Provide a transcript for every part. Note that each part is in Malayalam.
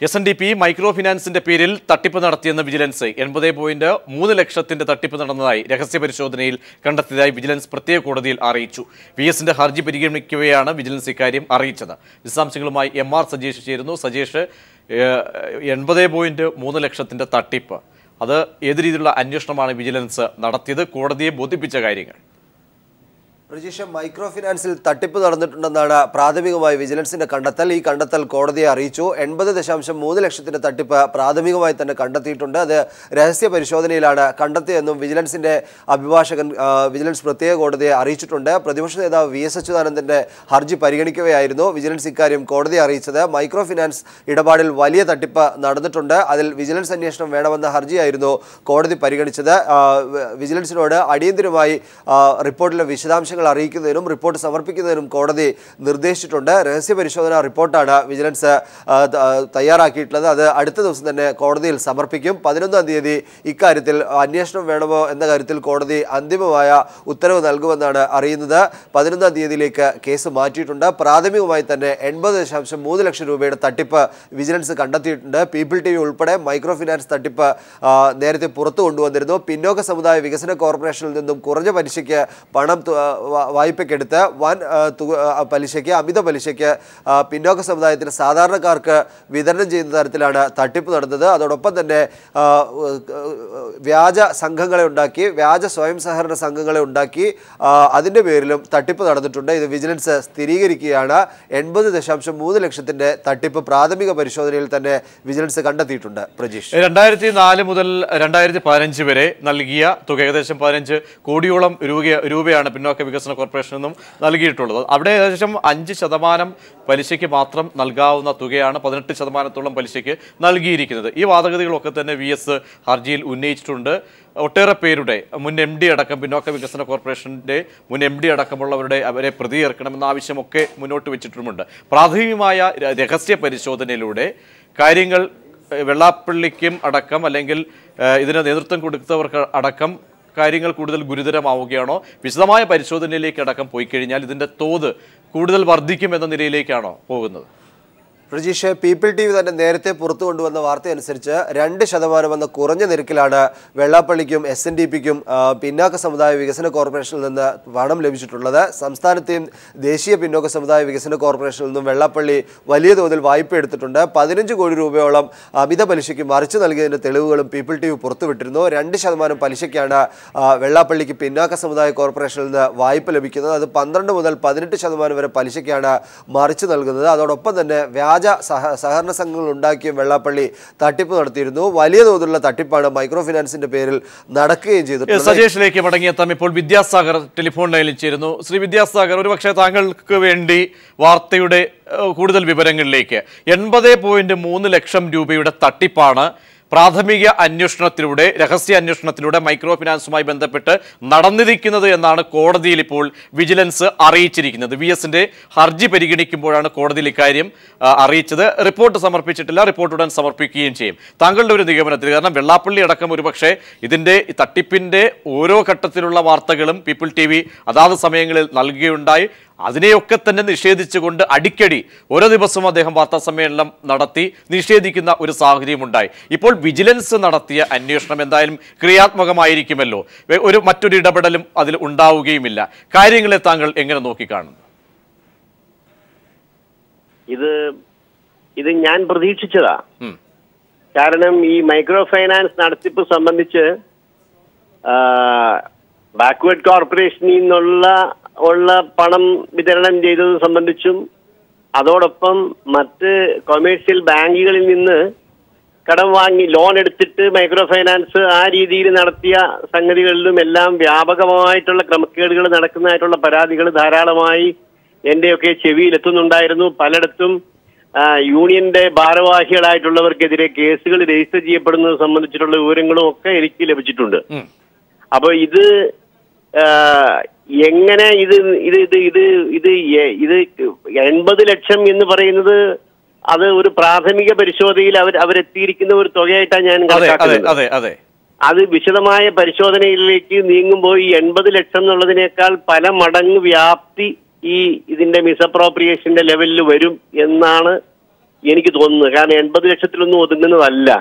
SNDP മൈക്രോ ഫിനാൻസിന്റെ പേരിൽ തട്ടിപ്പ് നടത്തിയെന്ന് വിജിലൻസ് 80.3 ലക്ഷത്തിന്റെ തട്ടിപ്പ് നടന്നതായി രഹസ്യ പരിശോധനയിൽ കണ്ടെത്തിയതായി വിജിലൻസ് പ്രത്യേക കോടതിയിൽ അറിയിച്ചു. VSന്റെ ഹർജി പരിഗണിക്കവെയാണ് വിജിലൻസ് ഇക്കാര്യം അറിയിച്ചത്. വിശദാംശങ്ങളുമായി MR സജേഷ് ചേരുന്നു. സജേഷ്, 80.3 ലക്ഷത്തിന്റെ തട്ടിപ്പ്, അത് ഏത് രീതിയിലുള്ള അന്വേഷണമാണ് വിജിലൻസ് നടത്തിയത്? കോടതിയെ ബോധിപ്പിച്ച കാര്യങ്ങൾ. പ്രജീഷ്, മൈക്രോ ഫിനാൻസിൽ തട്ടിപ്പ് നടന്നിട്ടുണ്ടെന്നാണ് പ്രാഥമികമായി വിജിലൻസിന്റെ കണ്ടെത്തൽ. ഈ കണ്ടെത്തൽ കോടതിയെ അറിയിച്ചു. 80.3 ലക്ഷത്തിന്റെ തട്ടിപ്പ് പ്രാഥമികമായി തന്നെ കണ്ടെത്തിയിട്ടുണ്ട്. അത് രഹസ്യ പരിശോധനയിലാണ് കണ്ടെത്തിയതെന്നും വിജിലൻസിന്റെ അഭിഭാഷകൻ വിജിലൻസ് പ്രത്യേക കോടതിയെ അറിയിച്ചിട്ടുണ്ട്. പ്രതിപക്ഷ നേതാവ് VS അച്യുതാനന്ദന്റെ ഹർജി പരിഗണിക്കവെയായിരുന്നു വിജിലൻസ് ഇക്കാര്യം കോടതിയെ അറിയിച്ചത്. മൈക്രോ ഫിനാൻസ് ഇടപാടിൽ വലിയ തട്ടിപ്പ് നടന്നിട്ടുണ്ട്, അതിൽ വിജിലൻസ് അന്വേഷണം വേണമെന്ന ഹർജിയായിരുന്നു കോടതി പരിഗണിച്ചത്. വിജിലൻസിനോട് അടിയന്തരമായി റിപ്പോർട്ടിലെ വിശദാംശങ്ങൾ അറിയിക്കുന്നതിനും റിപ്പോർട്ട് സമർപ്പിക്കുന്നതിനും കോടതി നിർദ്ദേശിച്ചിട്ടുണ്ട്. രഹസ്യ പരിശോധനാ റിപ്പോർട്ടാണ് വിജിലൻസ് തയ്യാറാക്കിയിട്ടുള്ളത്. അത് അടുത്ത ദിവസം തന്നെ കോടതിയിൽ സമർപ്പിക്കും. 11-ാം തീയതി ഇക്കാര്യത്തിൽ അന്വേഷണം വേണമോ എന്ന കാര്യത്തിൽ കോടതി അന്തിമമായ ഉത്തരവ് നൽകുമെന്നാണ് അറിയുന്നത്. 11-ാം തീയതിയിലേക്ക് കേസ് മാറ്റിയിട്ടുണ്ട്. പ്രാഥമികമായി തന്നെ 80.3 ലക്ഷം രൂപയുടെ തട്ടിപ്പ് വിജിലൻസ് കണ്ടെത്തിയിട്ടുണ്ട്. പീപ്പിൾ TV ഉൾപ്പെടെ മൈക്രോ ഫിനാൻസ് തട്ടിപ്പ് നേരത്തെ പുറത്തു കൊണ്ടുവന്നിരുന്നു. പിന്നോക്ക സമുദായ വികസന കോർപ്പറേഷനിൽ നിന്നും കുറഞ്ഞ പലിശയ്ക്ക് പണം വായ്പയ്ക്കെടുത്ത് വൻ പലിശയ്ക്ക്, അമിത പലിശയ്ക്ക് പിന്നോക്ക സമുദായത്തിന് സാധാരണക്കാർക്ക് വിതരണം ചെയ്യുന്ന തരത്തിലാണ് തട്ടിപ്പ് നടന്നത്. അതോടൊപ്പം തന്നെ വ്യാജ സംഘങ്ങളെ ഉണ്ടാക്കി, വ്യാജ സ്വയം സഹകരണ സംഘങ്ങളെ ഉണ്ടാക്കി അതിൻ്റെ പേരിലും തട്ടിപ്പ് നടന്നിട്ടുണ്ട്. ഇത് വിജിലൻസ് സ്ഥിരീകരിക്കുകയാണ്. 80.3 ലക്ഷത്തിന്റെ തട്ടിപ്പ് പ്രാഥമിക പരിശോധനയിൽ തന്നെ വിജിലൻസ് കണ്ടെത്തിയിട്ടുണ്ട്. പ്രജീഷ്, 2004 മുതൽ 2015 വരെ നൽകിയ തുക ഏകദേശം 15 കോടിയോളം രൂപയാണ് പിന്നോക്ക വികസന കോർപ്പറേഷനിൽ നിന്നും നൽകിയിട്ടുള്ളത്. അവിടെ ഏകദേശം 5% പലിശയ്ക്ക് മാത്രം നൽകാവുന്ന തുകയാണ് 18% പലിശയ്ക്ക് നൽകിയിരിക്കുന്നത്. ഈ വാദഗതികളൊക്കെ തന്നെ VS ഹർജിയിൽ ഉന്നയിച്ചിട്ടുണ്ട്. ഒട്ടേറെ പേരുടെ മുൻ MD അടക്കം, പിന്നോക്ക വികസന കോർപ്പറേഷൻ്റെ മുൻ MD അടക്കമുള്ളവരുടെ അവരെ പ്രതി ചേർക്കണമെന്ന ആവശ്യമൊക്കെ മുന്നോട്ട് വെച്ചിട്ടുമുണ്ട്. പ്രാഥമികമായ രഹസ്യ പരിശോധനയിലൂടെ കാര്യങ്ങൾ വെള്ളാപ്പള്ളിക്കും അടക്കം, അല്ലെങ്കിൽ ഇതിന് നേതൃത്വം കൊടുത്തവർക്ക് അടക്കം കാര്യങ്ങൾ കൂടുതൽ ഗുരുതരമാവുകയാണോ? വിശദമായ പരിശോധനയിലേക്ക് അടക്കം പോയി കഴിഞ്ഞാൽ ഇതിൻ്റെ തോത് കൂടുതൽ വർദ്ധിക്കുമെന്ന നിലയിലേക്കാണോ പോകുന്നത്? പ്രജീഷ്, പീപ്പിൾ TV തന്നെ നേരത്തെ പുറത്തു കൊണ്ടുവന്ന വാർത്തയനുസരിച്ച് 2% എന്ന കുറഞ്ഞ നിരക്കിലാണ് വെള്ളാപ്പള്ളിക്കും SNDPക്കും പിന്നാക്ക സമുദായ വികസന കോർപ്പറേഷനിൽ നിന്ന് പണം ലഭിച്ചിട്ടുള്ളത്. സംസ്ഥാനത്തെയും ദേശീയ പിന്നോക്ക സമുദായ വികസന കോർപ്പറേഷനിൽ നിന്നും വെള്ളാപ്പള്ളി വലിയ തോതിൽ വായ്പ എടുത്തിട്ടുണ്ട്. 15 കോടി രൂപയോളം അമിത പലിശയ്ക്ക് മറിച്ചു നൽകിയതിൻ്റെ തെളിവുകളും പീപ്പിൾ TV പുറത്തുവിട്ടിരുന്നു. 2% പലിശയ്ക്കാണ് വെള്ളാപ്പള്ളിക്ക് പിന്നാക്ക സമുദായ കോർപ്പറേഷനിൽ നിന്ന് വായ്പ ലഭിക്കുന്നത്. അത് 12 മുതൽ 18% വരെ പലിശയ്ക്കാണ് മറിച്ചു നൽകുന്നത്. അതോടൊപ്പം തന്നെ വ്യാജ സഹകരണ സംഘങ്ങൾ ഉണ്ടാക്കിയും വെള്ളാപ്പള്ളി തട്ടിപ്പ് നടത്തിയിരുന്നു. വലിയ തോതിലുള്ള തട്ടിപ്പാണ് മൈക്രോ ഫിനാൻസിന്റെ പേരിൽ നടക്കുകയും ചെയ്തിട്ടുണ്ട്. സജേഷിലേക്ക് മടങ്ങിയെത്താം. ഇപ്പോൾ വിദ്യാസാഗർ ടെലിഫോൺ ലൈനിൽ ചേരുന്നു. ശ്രീ വിദ്യാസാഗർ, ഒരുപക്ഷെ താങ്കൾക്ക് വേണ്ടി വാർത്തയുടെ കൂടുതൽ വിവരങ്ങളിലേക്ക്. 80.3 ലക്ഷം രൂപയുടെ തട്ടിപ്പാണ് പ്രാഥമിക അന്വേഷണത്തിലൂടെ, രഹസ്യ അന്വേഷണത്തിലൂടെ മൈക്രോ ഫിനാൻസുമായി ബന്ധപ്പെട്ട് നടന്നിരിക്കുന്നത് എന്നാണ് കോടതിയിൽ ഇപ്പോൾ വിജിലൻസ് അറിയിച്ചിരിക്കുന്നത്. VSന്റെ ഹർജി പരിഗണിക്കുമ്പോഴാണ് കോടതിയിൽ ഇക്കാര്യം അറിയിച്ചത്. റിപ്പോർട്ട് സമർപ്പിച്ചിട്ടില്ല, റിപ്പോർട്ട് ഉടൻ സമർപ്പിക്കുകയും ചെയ്യും. താങ്കളുടെ ഒരു നിഗമനത്തിൽ, കാരണം വെള്ളാപ്പള്ളി അടക്കം ഒരുപക്ഷെ ഇതിൻ്റെ തട്ടിപ്പിൻ്റെ ഓരോ ഘട്ടത്തിലുള്ള വാർത്തകളും പീപ്പിൾ TV അതാത് സമയങ്ങളിൽ നൽകുകയുണ്ടായി. അതിനെയൊക്കെ തന്നെ നിഷേധിച്ചുകൊണ്ട് അടിക്കടി ഓരോ ദിവസവും അദ്ദേഹം വാർത്താ സമ്മേളനം നടത്തി നിഷേധിക്കുന്ന ഒരു സാഹചര്യമുണ്ടായി. ഇപ്പോൾ വിജിലൻസ് നടത്തിയ അന്വേഷണം എന്തായാലും ക്രിയാത്മകമായിരിക്കുമല്ലോ, മറ്റൊരു ഇടപെടലും അതിൽ ഉണ്ടാവുകയുമില്ല. കാര്യങ്ങളെ താങ്കൾ എങ്ങനെ നോക്കിക്കാണുന്നു? ഇത് ഞാൻ പ്രതീക്ഷിച്ചതാ. കാരണം ഈ മൈക്രോ ഫൈനാൻസ് നടത്തിപ്പ് സംബന്ധിച്ച് ബാക്ക്വേർഡ് കോർപ്പറേഷനിൽ നിന്നുള്ള പണം വിതരണം ചെയ്തത് സംബന്ധിച്ചും, അതോടൊപ്പം മറ്റ് കൊമേഴ്സ്യൽ ബാങ്കുകളിൽ നിന്ന് കടം വാങ്ങി ലോൺ എടുത്തിട്ട് മൈക്രോ ഫൈനാൻസ് ആ രീതിയിൽ നടത്തിയ സംഗതികളിലും എല്ലാം വ്യാപകമായിട്ടുള്ള ക്രമക്കേടുകൾ നടക്കുന്നതായിട്ടുള്ള പരാതികൾ ധാരാളമായി എന്റെയൊക്കെ ചെവിയിൽ എത്തുന്നുണ്ടായിരുന്നു. പലയിടത്തും യൂണിയന്റെ ഭാരവാഹികളായിട്ടുള്ളവർക്കെതിരെ കേസുകൾ രജിസ്റ്റർ ചെയ്യപ്പെടുന്നത് സംബന്ധിച്ചിട്ടുള്ള വിവരങ്ങളും ഒക്കെ എനിക്ക് ലഭിച്ചിട്ടുണ്ട്. അപ്പൊ ഇത് എങ്ങനെ ഇത് 80 ലക്ഷം എന്ന് പറയുന്നത് അത് ഒരു പ്രാഥമിക പരിശോധനയിൽ അവരെത്തിയിരിക്കുന്ന ഒരു തുകയായിട്ടാണ് ഞാൻ കണക്കാക്കുന്നത്. അത് വിശദമായ പരിശോധനയിലേക്ക് നീങ്ങുമ്പോൾ ഈ 80 ലക്ഷം എന്നുള്ളതിനേക്കാൾ പല മടങ്ങ് വ്യാപ്തി ഇതിന്റെ മിസ്അപ്രോപ്രിയേഷന്റെ ലെവലിൽ വരും എന്നാണ് എനിക്ക് തോന്നുന്നത്. കാരണം 80 ലക്ഷത്തിലൊന്നും ഒതുങ്ങുന്നതല്ല.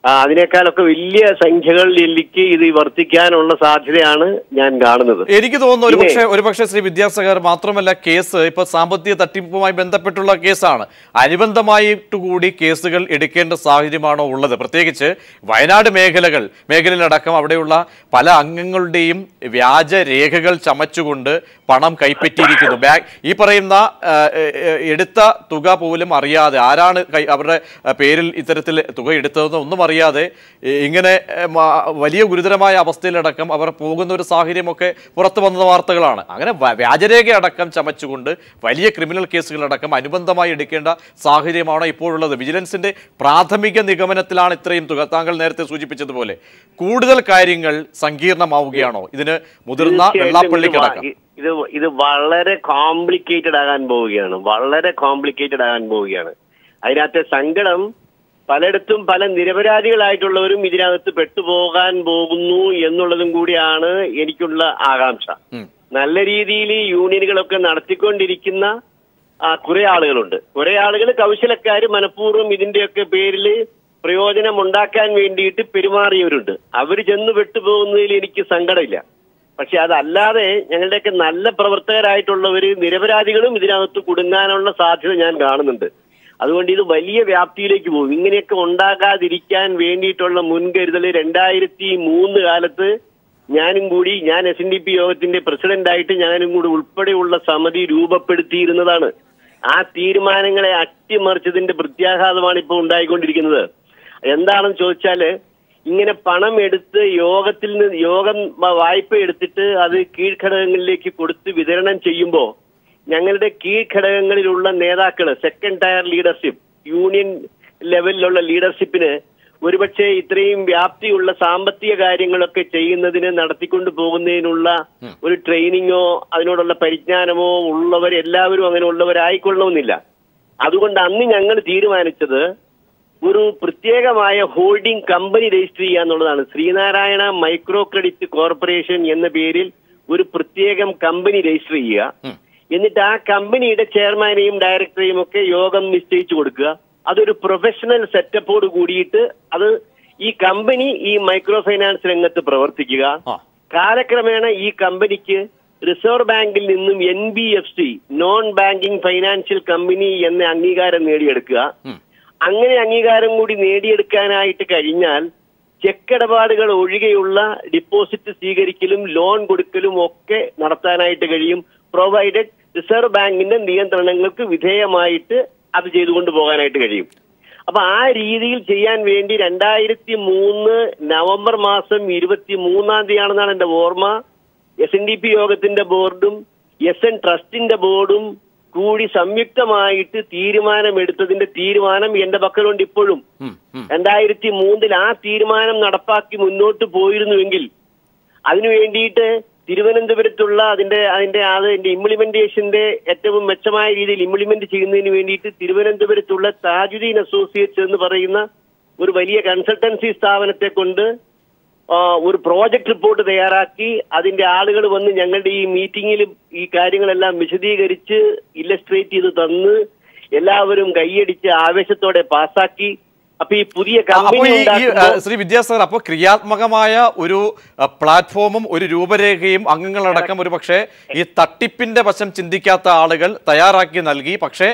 അതിനേക്കാളൊക്കെ വലിയ സംഖ്യകളിലേക്ക് ഇത് വർദ്ധിക്കാനുള്ള സാധ്യതയാണ് ഞാൻ കാണുന്നത്. എനിക്ക് തോന്നുന്നു ഒരുപക്ഷെ ശ്രീ വിദ്യാസാഗർ, മാത്രമല്ല കേസ് ഇപ്പൊ സാമ്പത്തിക തട്ടിപ്പുമായി ബന്ധപ്പെട്ടുള്ള കേസാണ്, അനുബന്ധമായിട്ട് കൂടി കേസുകൾ എടുക്കേണ്ട സാഹചര്യമാണോ ഉള്ളത്? പ്രത്യേകിച്ച് വയനാട് മേഖലയിലടക്കം അവിടെയുള്ള പല അംഗങ്ങളുടെയും വ്യാജ രേഖകൾ ചമച്ചുകൊണ്ട് പണം കൈപ്പറ്റിയിരിക്കുന്നു. ഈ പറയുന്ന എടുത്ത തുക പോലും അറിയാതെ, ആരാണ് അവരുടെ പേരിൽ ഇത്തരത്തിൽ തുക എടുത്തതെന്ന് ഒന്നും അറിയാതെ ഇങ്ങനെ വലിയ ഗുരുതരമായ അവസ്ഥയിലടക്കം അവർ പോകുന്ന ഒരു സാഹചര്യമൊക്കെ പുറത്തു വന്ന വാർത്തകളാണ്. അങ്ങനെ വ്യാജരേഖ അടക്കം ചമച്ചുകൊണ്ട് വലിയ ക്രിമിനൽ കേസുകളടക്കം അനുബന്ധമായി എടുക്കേണ്ട സാഹചര്യമാണ് ഇപ്പോഴുള്ളത്. വിജിലൻസിന്റെ പ്രാഥമിക നിഗമനത്തിലാണ് ഇത്രയും തുക. താങ്കൾ നേരത്തെ സൂചിപ്പിച്ചതുപോലെ കൂടുതൽ കാര്യങ്ങൾ സങ്കീർണമാവുകയാണോ ഇതിന് മുതിർന്ന വെള്ളാപ്പള്ളിക്കടക്കം? ഇത് വളരെ കോംപ്ലിക്കേറ്റഡ് ആകാൻ പോവുകയാണ്. അതിനകത്തെ സങ്കടം പലയിടത്തും പല നിരപരാധികളായിട്ടുള്ളവരും ഇതിനകത്ത് പെട്ടുപോകാൻ പോകുന്നു എന്നുള്ളതും കൂടിയാണ് എനിക്കുള്ള ആകാംക്ഷ. നല്ല രീതിയിൽ യൂണിയനുകളൊക്കെ നടത്തിക്കൊണ്ടിരിക്കുന്ന കുറെ ആളുകളുണ്ട്. കുറെ ആളുകൾ കൗശലക്കാർ മനഃപൂർവ്വം ഇതിന്റെയൊക്കെ പേരിൽ പ്രയോജനം ഉണ്ടാക്കാൻ വേണ്ടിയിട്ട് പെരുമാറിയവരുണ്ട്. അവർ ചെന്ന് പെട്ടുപോകുന്നതിൽ എനിക്ക് സങ്കടമില്ല. പക്ഷെ അതല്ലാതെ ഞങ്ങളുടെയൊക്കെ നല്ല പ്രവർത്തകരായിട്ടുള്ളവര് നിരപരാധികളും ഇതിനകത്ത് കുടുങ്ങാനുള്ള സാധ്യത ഞാൻ കാണുന്നുണ്ട്. അതുകൊണ്ട് ഇത് വലിയ വ്യാപ്തിയിലേക്ക് പോകും. ഇങ്ങനെയൊക്കെ ഉണ്ടാകാതിരിക്കാൻ വേണ്ടിയിട്ടുള്ള മുൻകരുതൽ 2003 കാലത്ത് ഞാൻ SNDP യോഗത്തിന്റെ പ്രസിഡന്റായിട്ട് ഞാനും കൂടി ഉൾപ്പെടെയുള്ള സമിതി രൂപപ്പെടുത്തിയിരുന്നതാണ്. ആ തീരുമാനങ്ങളെ അട്ടിമറിച്ചതിന്റെ പ്രത്യാഘാതമാണ് ഇപ്പോൾ ഉണ്ടായിക്കൊണ്ടിരിക്കുന്നത്. എന്താണെന്ന് ചോദിച്ചാല്, ഇങ്ങനെ പണം എടുത്ത് യോഗം വായ്പ എടുത്തിട്ട് അത് കീഴ്ഘടകങ്ങളിലേക്ക് കൊടുത്ത് വിതരണം ചെയ്യുമ്പോൾ ഞങ്ങളുടെ കീഴ്ഘടകങ്ങളിലുള്ള നേതാക്കള്, സെക്കൻഡ് ടയർ ലീഡർഷിപ്പ്, യൂണിയൻ ലെവലിലുള്ള ലീഡർഷിപ്പിന് ഒരുപക്ഷെ ഇത്രയും വ്യാപ്തിയുള്ള സാമ്പത്തിക കാര്യങ്ങളൊക്കെ ചെയ്യുന്നതിന് നടത്തിക്കൊണ്ടു പോകുന്നതിനുള്ള ഒരു ട്രെയിനിങ്ങോ അതിനോടുള്ള പരിജ്ഞാനമോ എല്ലാവരും അങ്ങനെ ഉള്ളവരായിക്കൊള്ളണമെന്നില്ല. അതുകൊണ്ട് അന്ന് ഞങ്ങൾ തീരുമാനിച്ചത് ഒരു പ്രത്യേകമായ ഹോൾഡിംഗ് കമ്പനി രജിസ്റ്റർ ചെയ്യുക എന്നുള്ളതാണ്. ശ്രീനാരായണ മൈക്രോ ക്രെഡിറ്റ് കോർപ്പറേഷൻ എന്ന പേരിൽ ഒരു പ്രത്യേകം കമ്പനി രജിസ്റ്റർ ചെയ്യുക. എന്നിട്ട് ആ കമ്പനിയുടെ ചെയർമാനെയും ഡയറക്ടറെയും ഒക്കെ യോഗം നിശ്ചയിച്ചു കൊടുക്കുക. അതൊരു പ്രൊഫഷണൽ സെറ്റപ്പോട് കൂടിയിട്ട് ഈ കമ്പനി ഈ മൈക്രോ ഫൈനാൻസ് രംഗത്ത് പ്രവർത്തിക്കുക. കാലക്രമേണ ഈ കമ്പനിക്ക് റിസർവ് ബാങ്കിൽ നിന്നും NBFC, non banking financial company എന്ന അംഗീകാരം നേടിയെടുക്കുക. അങ്ങനെ അംഗീകാരം കൂടി നേടിയെടുക്കാനായിട്ട് കഴിഞ്ഞാൽ ചെക്കിടപാടുകൾ ഒഴികെയുള്ള ഡിപ്പോസിറ്റ് സ്വീകരിക്കലും ലോൺ കൊടുക്കലും ഒക്കെ നടത്താനായിട്ട് കഴിയും. പ്രൊവൈഡഡ് റിസർവ് ബാങ്കിന്റെ നിയന്ത്രണങ്ങൾക്ക് വിധേയമായിട്ട് അത് ചെയ്തുകൊണ്ട് പോകാനായിട്ട് കഴിയും. അപ്പൊ ആ രീതിയിൽ ചെയ്യാൻ വേണ്ടി 2003 നവംബർ മാസം 23-ാം തീയതിയാണെന്നാണ് എന്റെ ഓർമ്മ, SNDP യോഗത്തിന്റെ ബോർഡും SN ട്രസ്റ്റിന്റെ ബോർഡും കൂടി സംയുക്തമായിട്ട് തീരുമാനം എന്റെ പക്കലുണ്ട് ഇപ്പോഴും. 2003 ആ തീരുമാനം നടപ്പാക്കി മുന്നോട്ട് പോയിരുന്നുവെങ്കിൽ അതിനു വേണ്ടിയിട്ട് തിരുവനന്തപുരത്തുള്ള അതിന്റെ ഇംപ്ലിമെന്റേഷന്റെ ഏറ്റവും മെച്ചമായ രീതിയിൽ ഇംപ്ലിമെന്റ് ചെയ്യുന്നതിന് വേണ്ടിയിട്ട് തിരുവനന്തപുരത്തുള്ള താജുദ്ദീൻ അസോസിയേറ്റ്സ് എന്ന് പറയുന്ന ഒരു വലിയ കൺസൾട്ടൻസി സ്ഥാപനത്തെ കൊണ്ട് ഒരു പ്രോജക്ട് റിപ്പോർട്ട് തയ്യാറാക്കി അതിന്റെ ആളുകൾ വന്ന് ഞങ്ങളുടെ ഈ മീറ്റിംഗിൽ ഈ കാര്യങ്ങളെല്ലാം വിശദീകരിച്ച് ഇല്ലസ്ട്രേറ്റ് ചെയ്ത് തന്ന് എല്ലാവരും കൈയടിച്ച് ആവേശത്തോടെ പാസ്സാക്കി. അപ്പൊ ഈ പുതിയ ശ്രീ വിദ്യാസാഗർ, അപ്പോൾ ക്രിയാത്മകമായ ഒരു പ്ലാറ്റ്ഫോമും ഒരു രൂപരേഖയും അംഗങ്ങളടക്കം ഒരു പക്ഷേ ഈ തട്ടിപ്പിന്റെ വശം ചിന്തിക്കാത്ത ആളുകൾ തയ്യാറാക്കി നൽകി. പക്ഷേ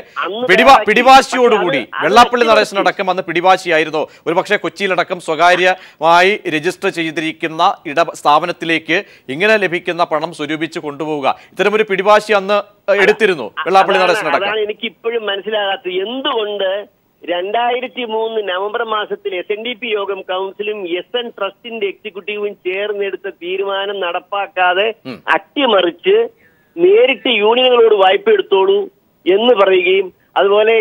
പിടിവാശിയോടുകൂടി വെള്ളാപ്പള്ളി നടേശനടക്കം അന്ന് പിടിവാശിയായിരുന്നു. ഒരു പക്ഷേ കൊച്ചിയിലടക്കം സ്വകാര്യമായി രജിസ്റ്റർ ചെയ്തിരിക്കുന്ന സ്ഥാപനത്തിലേക്ക് ഇങ്ങനെ ലഭിക്കുന്ന പണം സ്വരൂപിച്ച് കൊണ്ടുപോവുക, ഇത്തരമൊരു പിടിവാശി അന്ന് എടുത്തിരുന്നു വെള്ളാപ്പള്ളി നടേശനടക്കം. അതാണ് എനിക്ക് ഇപ്പോഴും മനസ്സിലാകാത്തത്. എന്തുകൊണ്ട് 2003 നവംബർ മാസത്തിൽ SNDP യോഗം കൗൺസിലും SN ട്രസ്റ്റിന്റെ എക്സിക്യൂട്ടീവും ചേർന്നെടുത്ത തീരുമാനം നടപ്പാക്കാതെ അട്ടിമറിച്ച് നേരിട്ട് യൂണിയനുകളോട് വായ്പ എടുത്തോളൂ എന്ന് പറയുകയും അതുപോലെ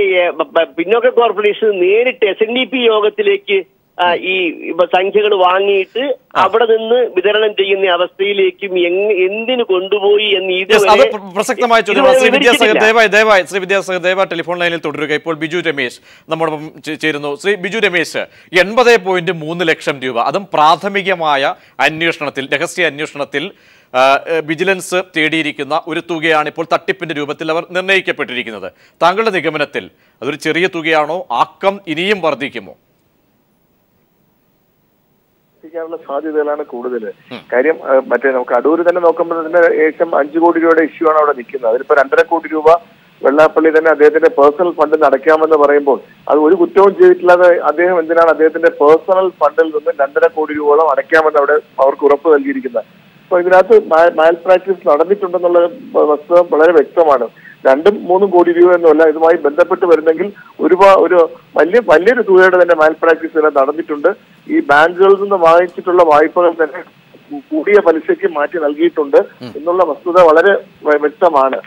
പിന്നോക്ക കോർപ്പറേഷൻ നേരിട്ട് SNDP യോഗത്തിലേക്ക് ഈ സംഖ്യകൾ വാങ്ങിയിട്ട് അവിടെ നിന്ന് വിതരണം ചെയ്യുന്ന അവസ്ഥയിലേക്കും എന്തിനു കൊണ്ടുപോയി എന്ന് പ്രസക്തമായ ചോദ്യമാണ്. ശ്രീ വിദ്യാസാഗർ ദയവായി ടെലിഫോൺ ലൈനിൽ തുടരുക. ഇപ്പോൾ ബിജു രമേശ് നമ്മോടൊപ്പം ചേരുന്നു. ശ്രീ ബിജു രമേശ്, 80.3 ലക്ഷം രൂപ, അതും പ്രാഥമികമായ അന്വേഷണത്തിൽ, രഹസ്യ അന്വേഷണത്തിൽ വിജിലൻസ് തേടിയിരിക്കുന്ന ഒരു തുകയാണ് ഇപ്പോൾ തട്ടിപ്പിന്റെ രൂപത്തിൽ അവർ നിർണ്ണയിക്കപ്പെട്ടിരിക്കുന്നത്. താങ്കളുടെ നിഗമനത്തിൽ അതൊരു ചെറിയ തുകയാണോ? ആക്കം ഇനിയും വർദ്ധിക്കുമോ? സാധ്യതകളാണ് കൂടുതൽ. കാര്യം മറ്റേ നമുക്ക് അടൂർ തന്നെ നോക്കുമ്പോൾ തന്നെ ഏകദേശം 5 കോടി രൂപയുടെ ഇഷ്യൂ ആണ് അവിടെ നിൽക്കുന്നത്. അതിലിപ്പോ 2.5 കോടി രൂപ വെള്ളാപ്പള്ളി തന്നെ അദ്ദേഹത്തിന്റെ പേഴ്സണൽ ഫണ്ടിൽ അടയ്ക്കാമെന്ന് പറയുമ്പോൾ അത് ഒരു കുറ്റവും ചെയ്തിട്ടില്ലാതെ അദ്ദേഹം എന്തിനാണ് അദ്ദേഹത്തിന്റെ പേഴ്സണൽ ഫണ്ടിൽ നിന്ന് 2.5 കോടി രൂപയോളം അടയ്ക്കാമെന്ന് അവിടെ അവർക്ക് ഉറപ്പ് നൽകിയിരിക്കുന്നത്. അപ്പൊ ഇതിനകത്ത് മാൽ പ്രാക്ടീസ് നടന്നിട്ടുണ്ടെന്നുള്ള വസ്തുത വളരെ വ്യക്തമാണ്. 2-3 കോടി രൂപ എന്നല്ല ഇതുമായി ബന്ധപ്പെട്ട് വരുന്നെങ്കിൽ ഒരു വലിയൊരു തുകയുടെ തന്നെ മാൽ പ്രാക്ടീസ് തന്നെ നടന്നിട്ടുണ്ട്. ഈ ബാങ്കുകളിൽ നിന്ന് വാങ്ങിച്ചിട്ടുള്ള വായ്പകൾ തന്നെ കൂടിയ പലിശയ്ക്ക് മാറ്റി നൽകിയിട്ടുണ്ട് എന്നുള്ള വസ്തുത വളരെ വ്യക്തമാണ്.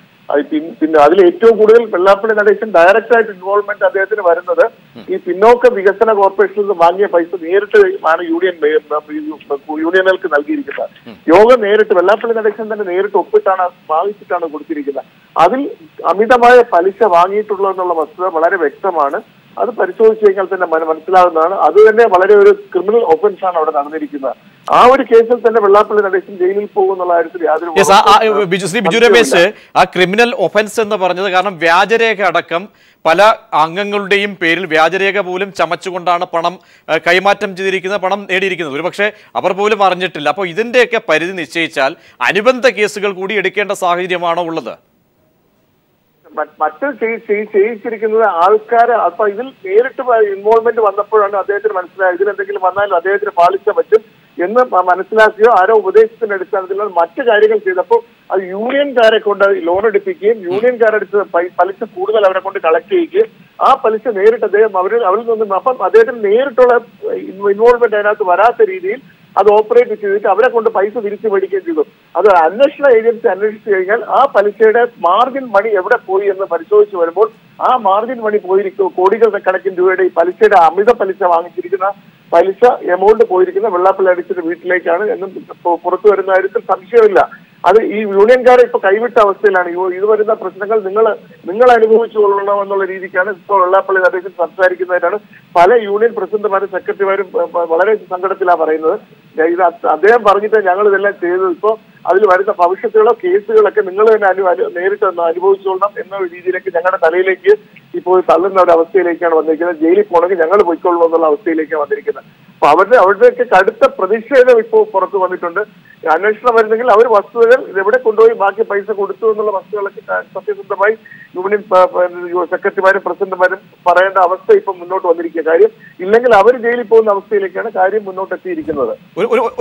പിന്നെ അതിൽ ഏറ്റവും കൂടുതൽ വെള്ളാപ്പള്ളി നടേശൻ ഡയറക്റ്റ് ആയിട്ട് ഇൻവോൾവ്മെന്റ് അദ്ദേഹത്തിന് വരുന്നത് ഈ പിന്നോക്ക വികസന കോർപ്പറേഷനിൽ നിന്ന് വാങ്ങിയ പൈസ നേരിട്ട് ആണ് യൂണിയനുകൾക്ക് നൽകിയിരിക്കുന്നത്. യോഗം നേരിട്ട് വെള്ളാപ്പള്ളി നടേശൻ തന്നെ നേരിട്ട് ഒപ്പിട്ടാണ് വാങ്ങിച്ചിട്ടാണ് കൊടുത്തിരിക്കുന്നത്. അതിൽ അമിതമായ പലിശ വാങ്ങിയിട്ടുള്ളൂ എന്നുള്ള വസ്തുത വളരെ വ്യക്തമാണ്. അത് പരിശോധിച്ചു കഴിഞ്ഞാൽ തന്നെ മനസ്സിലാവുന്നതാണ്. അത് തന്നെ വളരെ ഒരു ക്രിമിനൽ ഒഫൻസ് ആണ് അവിടെ നടന്നിരിക്കുന്നത്. ആ ഒരു കേസിൽ തന്നെ വെള്ളാപ്പള്ളി നടേശൻ ജയിലിൽ പോകുന്നുള്ള കാര്യത്തിൽ യാതൊരു ശ്രീ ബിജു രമേശ്, ആ ക്രിമിനൽ ഒഫൻസ് എന്ന് പറഞ്ഞത് കാരണം വ്യാജരേഖ അടക്കം പല അംഗങ്ങളുടെയും പേരിൽ വ്യാജരേഖ പോലും ചമച്ചുകൊണ്ടാണ് പണം കൈമാറ്റം ചെയ്തിരിക്കുന്നത്, പണം നേടിയിരിക്കുന്നത്. ഒരുപക്ഷെ അവർ പോലും അറിഞ്ഞിട്ടില്ല. അപ്പോൾ ഇതിന്റെയൊക്കെ പരിധി നിശ്ചയിച്ചാൽ അനുബന്ധ കേസുകൾ കൂടി എടുക്കേണ്ട സാഹചര്യമാണോ ഉള്ളത്? മറ്റ് ചെയ്യിച്ചിരിക്കുന്നത് ആൾക്കാരെ അപ്പൊ ഇതിൽ നേരിട്ട് ഇൻവോൾവ്മെന്റ് വന്നപ്പോഴാണ് അദ്ദേഹത്തിന് മനസ്സിലായത് ഇതിലെന്തെങ്കിലും വന്നാലും അദ്ദേഹത്തിന് പാലിച്ച പറ്റും എന്ന് മനസ്സിലാക്കിയോ ആരോ ഉപദേശത്തിന്റെ അടിസ്ഥാനത്തിൽ മറ്റു കാര്യങ്ങൾ ചെയ്തപ്പോൾ അത് യൂണിയൻകാരെ കൊണ്ട് ലോൺ എടുപ്പിക്കുകയും യൂണിയൻകാരെടുത്ത് പലിശ കൂടുതൽ അവരെ കൊണ്ട് കളക്ട് ചെയ്യുകയും ആ പലിശ നേരിട്ട് അദ്ദേഹം അവരിൽ നിന്ന് അപ്പം അദ്ദേഹത്തിന് നേരിട്ടുള്ള ഇൻവോൾവ്മെന്റ് അതിനകത്ത് വരാത്ത രീതിയിൽ അത് ഓപ്പറേറ്റ് ചെയ്തിട്ട് അവരെ കൊണ്ട് പൈസ തിരിച്ചു മേടിക്കുകയും ചെയ്തു. അത് അന്വേഷണ ഏജൻസി അന്വേഷിച്ചു കഴിഞ്ഞാൽ ആ പലിശയുടെ മാർജിൻ മണി എവിടെ പോയി എന്ന് പരിശോധിച്ച് വരുമ്പോൾ ആ മാർജിൻ മണി പോയിരിക്കും കോടികളുടെ കണക്കിന് രൂപയുടെ ഈ പലിശയുടെ അമിത പലിശ വാങ്ങിച്ചിരിക്കുന്ന പലിശ എമൗണ്ട് പോയിരിക്കുന്ന വെള്ളാപ്പള്ളി അടിച്ചിട്ട് വീട്ടിലേക്കാണ് എന്നും പുറത്തു വരുന്ന കാര്യത്തിൽ സംശയമില്ല. അത് ഈ യൂണിയൻകാരെ ഇപ്പൊ കൈവിട്ട അവസ്ഥയിലാണ്. ഇത് വരുന്ന പ്രശ്നങ്ങൾ നിങ്ങൾ അനുഭവിച്ചു കൊള്ളണം എന്നുള്ള രീതിക്കാണ് ഇപ്പോൾ വെള്ളാപ്പള്ളി നടേശൻ സംസാരിക്കുന്നതിനാണ് പല യൂണിയൻ പ്രസിഡന്റുമാരും സെക്രട്ടറിമാരും വളരെ സങ്കടത്തിലാണ് പറയുന്നത്. ഇത് അദ്ദേഹം പറഞ്ഞിട്ട് ഞങ്ങൾ ഇതെല്ലാം ചെയ്തത് ഇപ്പോൾ അതിൽ വരുന്ന ഭവിഷ്യത്തുകളോ കേസുകളൊക്കെ നിങ്ങൾ തന്നെ നേരിട്ട് അനുഭവിച്ചുകൊള്ളണം എന്ന രീതിയിലേക്ക് ഞങ്ങളുടെ തലയിലേക്ക് ഇപ്പോൾ തള്ളുന്ന ഒരു അവസ്ഥയിലേക്കാണ് വന്നിരിക്കുന്നത്. ജയിലിൽ പോകണമെങ്കിൽ ഞങ്ങൾ പോയിക്കൊള്ളണം എന്നുള്ള അവസ്ഥയിലേക്കാണ് വന്നിരിക്കുന്നത്. അപ്പൊ അവരുടെയൊക്കെ കടുത്ത പ്രതിഷേധം ഇപ്പോൾ പുറത്തു വന്നിട്ടുണ്ട്. അന്വേഷണം വരുന്നെങ്കിൽ അവർ വസ്തുതകൾ എവിടെ കൊണ്ടുപോയി ബാക്കി പൈസ കൊടുത്തു എന്നുള്ള വസ്തുക്കളൊക്കെ സത്യസന്ധമായി യൂണിയൻ സെക്രട്ടറിമാരും പ്രസിഡന്റുമാരും പറയേണ്ട അവസ്ഥ ഇപ്പൊ മുന്നോട്ട് വന്നിരിക്കുക. കാര്യം ഇല്ലെങ്കിൽ അവർ ജയിലിൽ പോകുന്ന അവസ്ഥയിലേക്കാണ് കാര്യം മുന്നോട്ടെത്തിയിരിക്കുന്നത്.